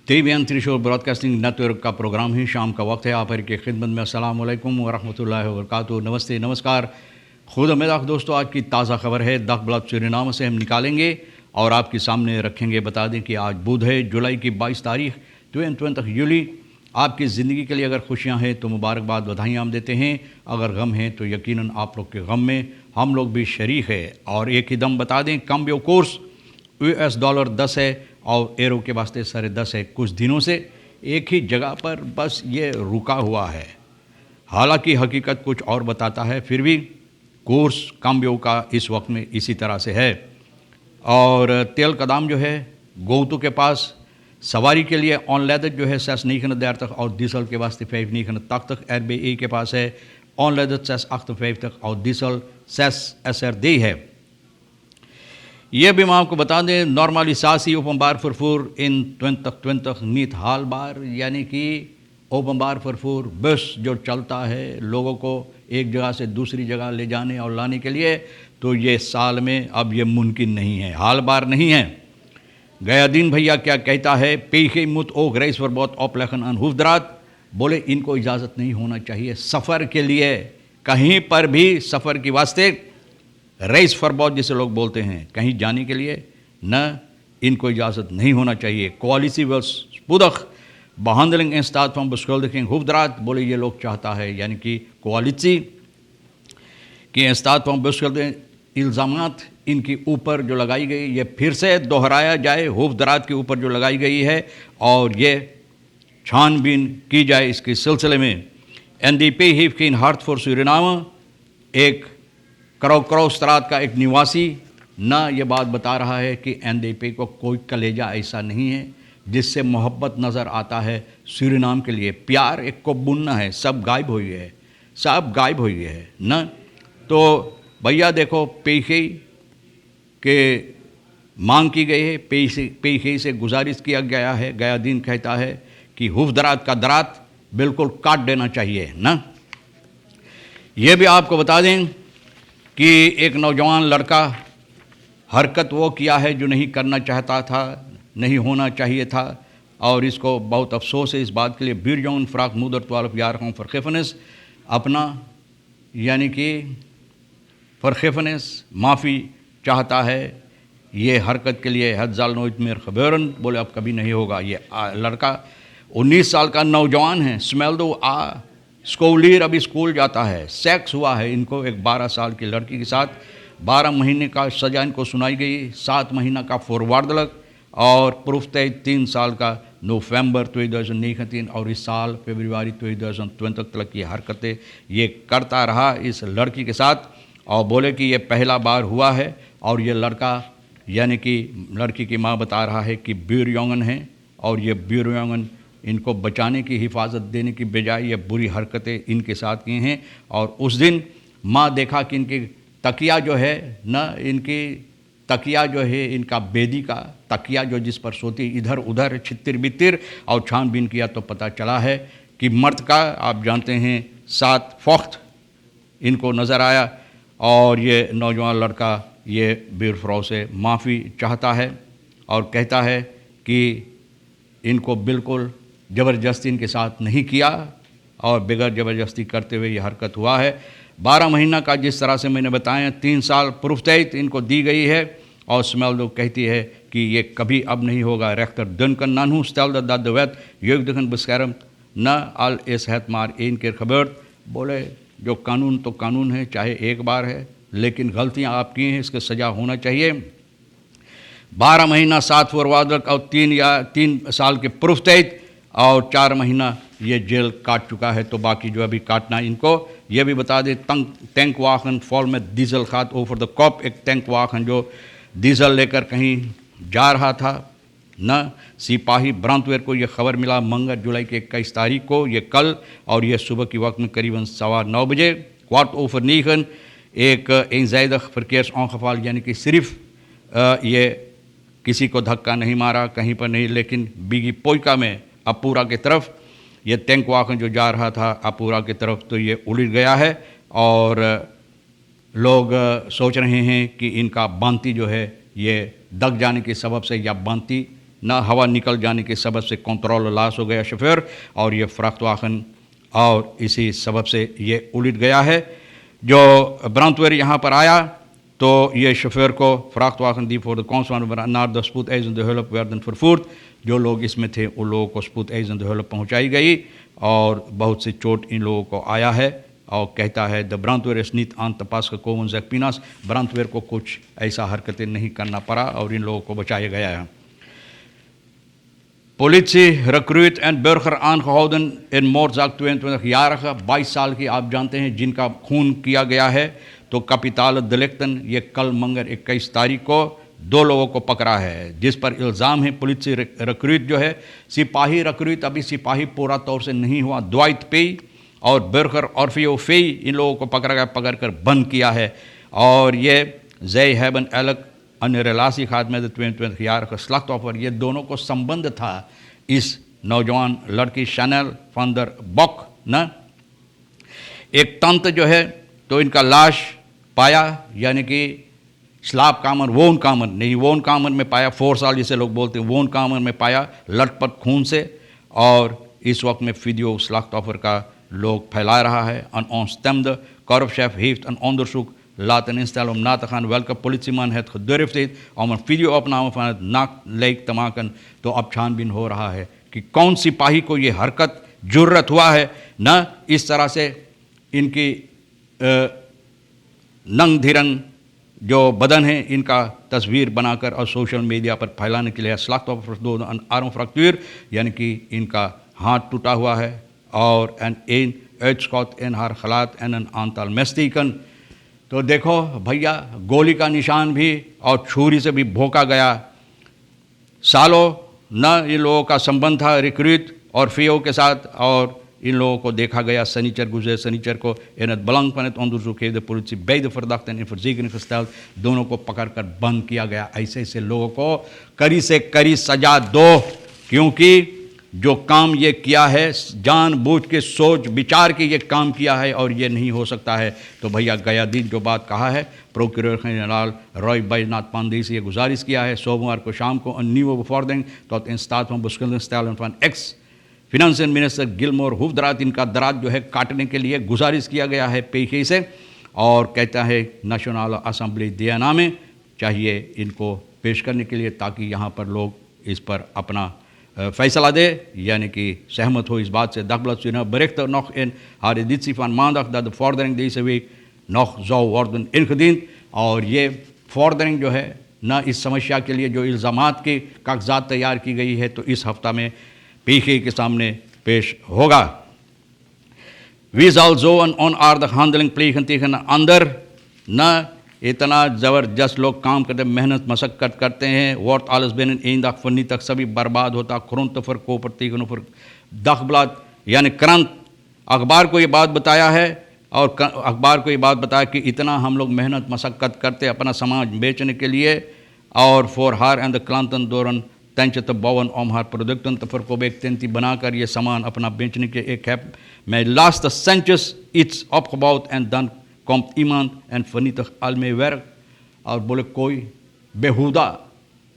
TVN त्रिशूल broadcasting network का programme ही शाम का वक्त है। आप हर की खिदमत में अस्सलाम वालेकुम व रहमतुल्लाहि व बरकातुहू। नमस्ते, नमस्कार, खुद उम्मीद दोस्तों। आज की ताज़ा खबर है दख ब्लॉक सूरीनाम से हम निकालेंगे और आपके सामने रखेंगे। बता दें कि आज बुध है, जुलाई की 22 तारीख 2020 आपकी ज़िंदगी के लिए अगर खुशियाँ हैं तो मुबारकबाद, बधाइयाँ हम देते हैं। अगर गम है तो यकीनन आप लोग के गम में हम लोग भी शरीक है। और एक ही दम बता दें, कम्बियो कोर्स $10 10 है और एरो के वास्ते 10.5 है। कुछ दिनों से एक ही जगह पर बस ये रुका हुआ है। हालांकि हकीकत कुछ और बताता है, फिर भी कोर्स कम्बियो का इस वक्त में इसी तरह से है। और तेल कदाम जो है गोतू के पास सवारी के लिए ऑन लेदर जो है सेस नहीं देर तक और डीजल के वास्ते 5 नहीं तक RBA के पास है ऑन लेदर सेस 5 तक और डीजल सेस SR है। ये भी मैं आपको बता दें, नॉर्मलिसासी ओपनबार फरफूर इन 2020 नीत हाल बार, यानी कि ओपनबार फरफूर बस जो चलता है लोगों को एक जगह से दूसरी जगह ले जाने और लाने के लिए, तो ये साल में अब ये मुमकिन नहीं है, हाल बार नहीं है। गया दिन भैया क्या कहता है, पेखे मुत ओ ग्रेस फॉर बहुत ऑपलेखन अनहुफदरात, बोले इनको इजाज़त नहीं होना चाहिए सफ़र के लिए, कहीं पर भी सफ़र के वास्ते रेस फॉर बहुत जिसे लोग बोलते हैं, कहीं जाने के लिए न इनको इजाज़त नहीं होना चाहिए। कोalitie wil spoedig behandeling in staat van beschuldiging hoefdraad, बोले ये लोग चाहता है, यानी कि कोalitie की in staat van beschuldiging इल्ज़ामात इनके ऊपर जो लगाई गई ये फिर से दोहराया जाए, होफदरात के ऊपर जो लगाई गई है और ये छानबीन की जाए इसके सिलसिले में। NDP heeft geen hart voor Suriname, एक क्राउस्त्रात का एक निवासी ना ये बात बता रहा है कि NDP को कोई कलेजा ऐसा नहीं है जिससे मोहब्बत नज़र आता है सूरीनाम के लिए। प्यार एक को बुनना है, सब गायब हुई है, सब गायब हुई है ना। तो भैया देखो, पेखे के मांग की गई है, पेखे से गुजारिश किया गया है। गया दिन कहता है कि हुफदरात का दरात बिल्कुल काट देना चाहिए ना। ये भी आपको बता दें कि एक नौजवान लड़का हरकत वो किया है जो नहीं करना चाहता था, नहीं होना चाहिए था, और इसको बहुत अफसोस है इस बात के लिए। बीर जौन फ़राक मुदर 12 यार हूँ फ़रखेफनस अपना, यानी कि फ़रखेफनस माफ़ी चाहता है ये हरकत के लिए। हज़ाल नोज मेर खबरन, बोले अब कभी नहीं होगा। ये लड़का 19 साल का नौजवान है, स्मेल दो स्कूलियर, अभी स्कूल जाता है। सेक्स हुआ है इनको एक 12 साल की लड़की के साथ। 12 महीने का सज़ा इनको सुनाई गई, 7 महीना का फॉरवर्ड लग और प्रूफ तय 3 साल का नवंबर 2019 और इस साल फरवरी 2020 तक की हरकतें ये करता रहा इस लड़की के साथ। और बोले कि ये पहला बार हुआ है और ये लड़का, यानी कि लड़की की माँ बता रहा है कि बीर यौंगन है और ये बीर यौंगन इनको बचाने की, हिफाजत देने की बजाय ये बुरी हरकतें इनके साथ की हैं। और उस दिन माँ देखा कि इनकी तकिया जो है ना, इनकी तकिया जो है, इनका बेदी का तकिया जो जिस पर सोती इधर उधर छितिर बितिर, और छानबीन किया तो पता चला है कि मर्द का, आप जानते हैं, 7 फख्त इनको नज़र आया। और ये नौजवान लड़का ये बीर फराव से माफ़ी चाहता है और कहता है कि इनको बिल्कुल ज़बरदस्ती इनके साथ नहीं किया और बगैर ज़बरदस्ती करते हुए ये हरकत हुआ है। 12 महीना का जिस तरह से मैंने बताया, 3 साल प्रूफ तय इनको दी गई है। और स्मेल दो कहती है कि ये कभी अब नहीं होगा। रेख्तर दिन का नानू स्टेल द वैत योग दिखन बस्करम न अल एस हैत मार इन के खबर, बोले जो कानून तो कानून है, चाहे एक बार है, लेकिन गलतियां आप की हैं, इसके सज़ा होना चाहिए। 12 महीना 7 फरवरी और 3 साल के प्रूफ तय और 4 महीना ये जेल काट चुका है। तो बाकी जो अभी काटना इनको, ये भी बता दें, टैंक वाहन फॉल में डीजल खात ओवर द कॉप, एक टैंक वाहन जो डीजल लेकर कहीं जा रहा था न। सिपाही ब्रांतवेर को ये खबर मिला मंगल जुलाई के 21 तारीख को, ये कल, और ये सुबह के वक्त में करीबन 9:15 बजे क्वार्ट ओवर नीखन एक ज़ायदा फरकेस ऑंखफाल, यानी कि सिर्फ ये किसी को धक्का नहीं मारा कहीं पर नहीं, लेकिन बीगी पोइका में अपूरा की तरफ ये टैंक वाहन जो जा रहा था अपूरा की तरफ, तो ये उलट गया है। और लोग सोच रहे हैं कि इनका बांती जो है ये दग जाने के सबब से, या बांती न हवा निकल जाने के सबब से कंट्रोल लॉस हो गया शोफर और ये फ्रख्त वाहन और इसी सबब से ये उलट गया है। जो ब्रांडवेयर यहाँ पर आया तो ये शोफर को फ्रख्तवाgen दी फॉर द कॉन्सवान नार द स्पूत एजेंट hulp werden vervoerd। जो लोग इसमें थे उन लोगों को स्पूत एजेंट hulp पहुँचाई गई और बहुत सी चोट इन लोगों को आया है। और कहता है द ब्रांडवेयर इस नीत आन तपास का कोवन जैक पीनास, ब्रांडवेयर को कुछ ऐसा हरकतें नहीं करना पड़ा और इन लोगों को बचाया गया है। Politie recruit en burger aangehouden in moordzaak 22-jarige 22 साल की आप जानते हैं जिनका खून किया गया है। तो कैपिटल डिलिक्टन ये कल मंगर 21 तारीख को 2 लोगों को पकड़ा है जिस पर इल्ज़ाम है पुलिस रिक्रूट जो है सिपाही रिक्रूट, अभी सिपाही पूरा तौर से नहीं हुआ, द्वाइट पेई और बर्गर और फेई इन लोगों को पकड़ा गया, पकड़ कर बंद किया है। और ये जय हैबन एलक अन्य रिलासी खाद में 22-jarige slachtoffer, ये दोनों को संबंध था इस नौजवान लड़की शैनल फंदर बॉक न। एक तंत्र जो है तो इनका लाश पाया, यानी कि स्लाब कामर वोन कामर नहीं, वोन कामर में पाया, 4 साल जिसे लोग बोलते हैं वोन कामर में पाया लटपट खून से। और इस वक्त में वीडियो slachtoffer का लोग फैला रहा है। Een ontstemde korpschef heeft een onderzoek laten instellen om na te gaan welke politieman het gedurfd heeft om een videoopname van het nachtleek te maken। तो अब छानबीन हो रहा है कि कौन सिपाही को ये हरकत जुर्रत हुआ है न इस तरह से इनकी नंग धिरंग जो बदन है इनका तस्वीर बनाकर और सोशल मीडिया पर फैलाने के लिए slachtoffer door een armfractuur, यानी कि इनका हाथ टूटा हुआ है और een uitschot in haar gelaat en een aantal messteken। तो देखो भैया गोली का निशान भी और छुरी से भी भोंका गया। सालों न इन लोगों का संबंध था रिक्रूट और फेओ के साथ और इन लोगों को देखा गया गुजरे शनिचर को in het belang van het onderzoek heeft de politie beide verdachten in verzekering gesteld। दोनों को पकड़कर बंद किया गया। ऐसे ऐसे लोगों को कड़ी से कड़ी सजा दो, क्योंकि जो काम ये किया है जानबूझ के सोच विचार के ये काम किया है और ये नहीं हो सकता है। तो भैया गया दिन जो बात कहा है प्रोक्यूरर जनरल रॉय बैजनाथ पांडे से ये गुजारिश किया है सोमवार को शाम को een nieuwe bevordering tot in staat van beschuldiging stellen van ex financial minister गिलमोर हुफदरात, इनका दराज जो है काटने के लिए गुजारिश किया गया है पेशे से। और कहता है नेशनल असेंबली दियाना में चाहिए इनको पेश करने के लिए ताकि यहाँ पर लोग इस पर अपना फैसला दे, यानी कि सहमत हो इस बात से। Dagblad Suriname berichtte nog in haar editie van maandag dat de vordering deze week nog zou worden ingediend। और ये vordering जो है न इस समस्या के लिए जो इल्ज़ामात की कागजात तैयार की गई है तो इस हफ्ता में पीके के सामने पेश होगा। Wie zal zo een onaardige handeling plegen tegen een ander? न इतना ज़बरदस्त लोग काम करते मेहनत मशक्क़त करते हैं, wordt alles binnen 1 dag vernietigd, सभी बर्बाद होता। grondverkoper tegenover Dagblad यानी क्रांत अखबार को ये बात बताया है और अखबार को ये बात बताया कि इतना हम लोग मेहनत मशक्क़त करते अपना समाज बेचने के लिए और voor haar en de klanten door een tentje te bouwen om haar producten te verkopen, एक टेंटी बनाकर ये सामान अपना बेचने के एक है met laatste centjes iets opgebouwd en dan komt iemand en vernietigt al mijn werk। और बोले कोई बेहुदा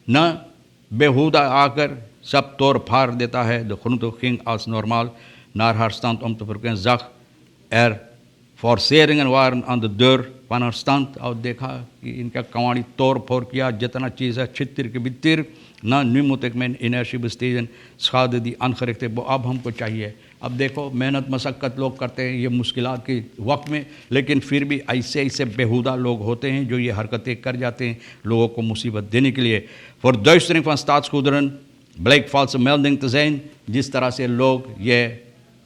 न बेहुदा आकर सब तोड़ फाड़ देता है। De groente ging als normaal naar haar stand om te verkopen, zag forceringen waren aan de deur van haar stand। और देखा कि इनका कवाड़ी तोड़ फोड़ किया, जितना चीज़ है छितिर के बितिर न nu moet ik mijn energie besteden schade die aangericht है वो अब हमको चाहिए। अब देखो मेहनत मशक्क़त लोग करते हैं ये मुश्किलात के वक्त में, लेकिन फिर भी ऐसे ऐसे बेहुदा लोग होते हैं जो ये हरकतें कर जाते हैं लोगों को मुसीबत देने के लिए। verduistering van staatsgoederen blijkt valse melding te zijn। जिस तरह से लोग ये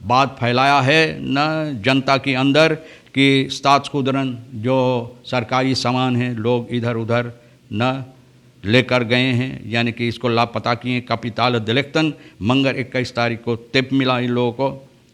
बात फैलाया है न जनता के अंदर कि staatsgoederen जो सरकारी सामान हैं लोग इधर उधर न लेकर गए हैं, यानी कि इसको लापता किए। कैपिटल डिलिक्टन मंगर 21 तारीख को टिप मिला इन लोगों को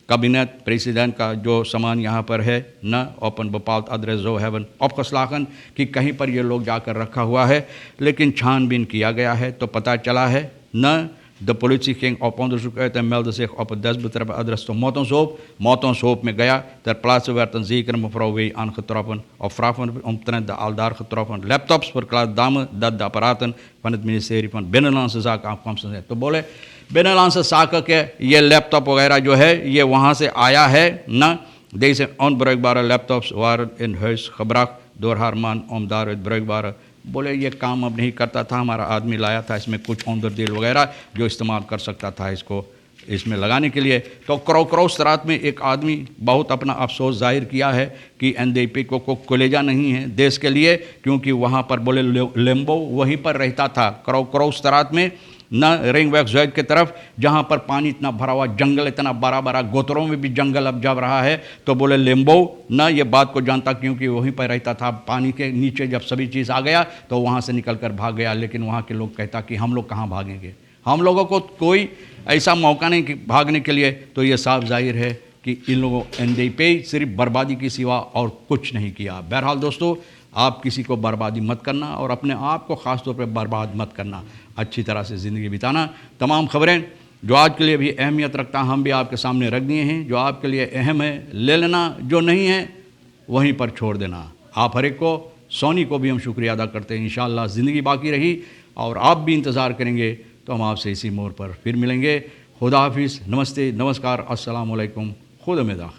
कैबिनेट प्रेसिडेंट का जो सामान यहाँ पर है न open bepaald adres zou hebben opgeslagen कि कहीं पर ये लोग जाकर रखा हुआ है, लेकिन छानबीन किया गया है तो पता चला है न De politie ging op onderzoek uit en meldde zich op het desbetreffende adres te Mottenshoop. Mottenshoop met Gaya. Ter plaatse werd een zekere mevrouw W. aangetroffen. Op vraag van omtrent de aldaar getroffen laptops verklaart dame dat de apparaten van het ministerie van Binnenlandse Zaken afkomstig zijn. तो बोले बिnnenlandse zaken के ये laptop वगैरह जो है ये वहाँ से आया है ना. Deze onbruikbare laptops waren in huis gebracht door haar man om daaruit bruikbare. बोले ये काम अब नहीं करता था, हमारा आदमी लाया था इसमें कुछ ऑनदरदेल वगैरह जो इस्तेमाल कर सकता था इसको इसमें लगाने के लिए. तो क्रॉस रात में एक आदमी बहुत अपना अफसोस जाहिर किया है कि एनडीपी को कलेजा नहीं है देश के लिए, क्योंकि वहाँ पर बोले लेम्बो वहीं पर रहता था क्रॉस रात में न रिंग वैक्स जॉइंट की तरफ, जहाँ पर पानी इतना भरा हुआ, जंगल इतना बड़ा बड़ा, गोतरों में भी जंगल अब जब रहा है. तो बोले लेम्बो न ये बात को जानता, क्योंकि वहीं पर रहता था. पानी के नीचे जब सभी चीज़ आ गया तो वहाँ से निकल कर भाग गया. लेकिन वहाँ के लोग कहता कि हम लोग कहाँ भागेंगे, हम लोगों को कोई ऐसा मौका नहीं कि भागने के लिए. तो ये साफ जाहिर है कि इन लोगों एनडीपी सिर्फ बर्बादी की सिवा और कुछ नहीं किया. बहरहाल दोस्तों, आप किसी को बर्बादी मत करना और अपने आप को ख़ास तौर पर बर्बाद मत करना, अच्छी तरह से ज़िंदगी बिताना. तमाम खबरें जो आज के लिए भी अहमियत रखता हम भी आपके सामने रख दिए हैं. जो आपके लिए अहम है ले लेना, जो नहीं है वहीं पर छोड़ देना. आप हर एक को, सोनी को भी हम शुक्रिया अदा करते हैं. इंशाअल्लाह ज़िंदगी बाकी रही और आप भी इंतज़ार करेंगे तो हम आपसे इसी मोड़ पर फिर मिलेंगे. खुदा हाफिज़, नमस्ते, नमस्कार, अस्सलाम वालेकुम, खुदा मेदाख.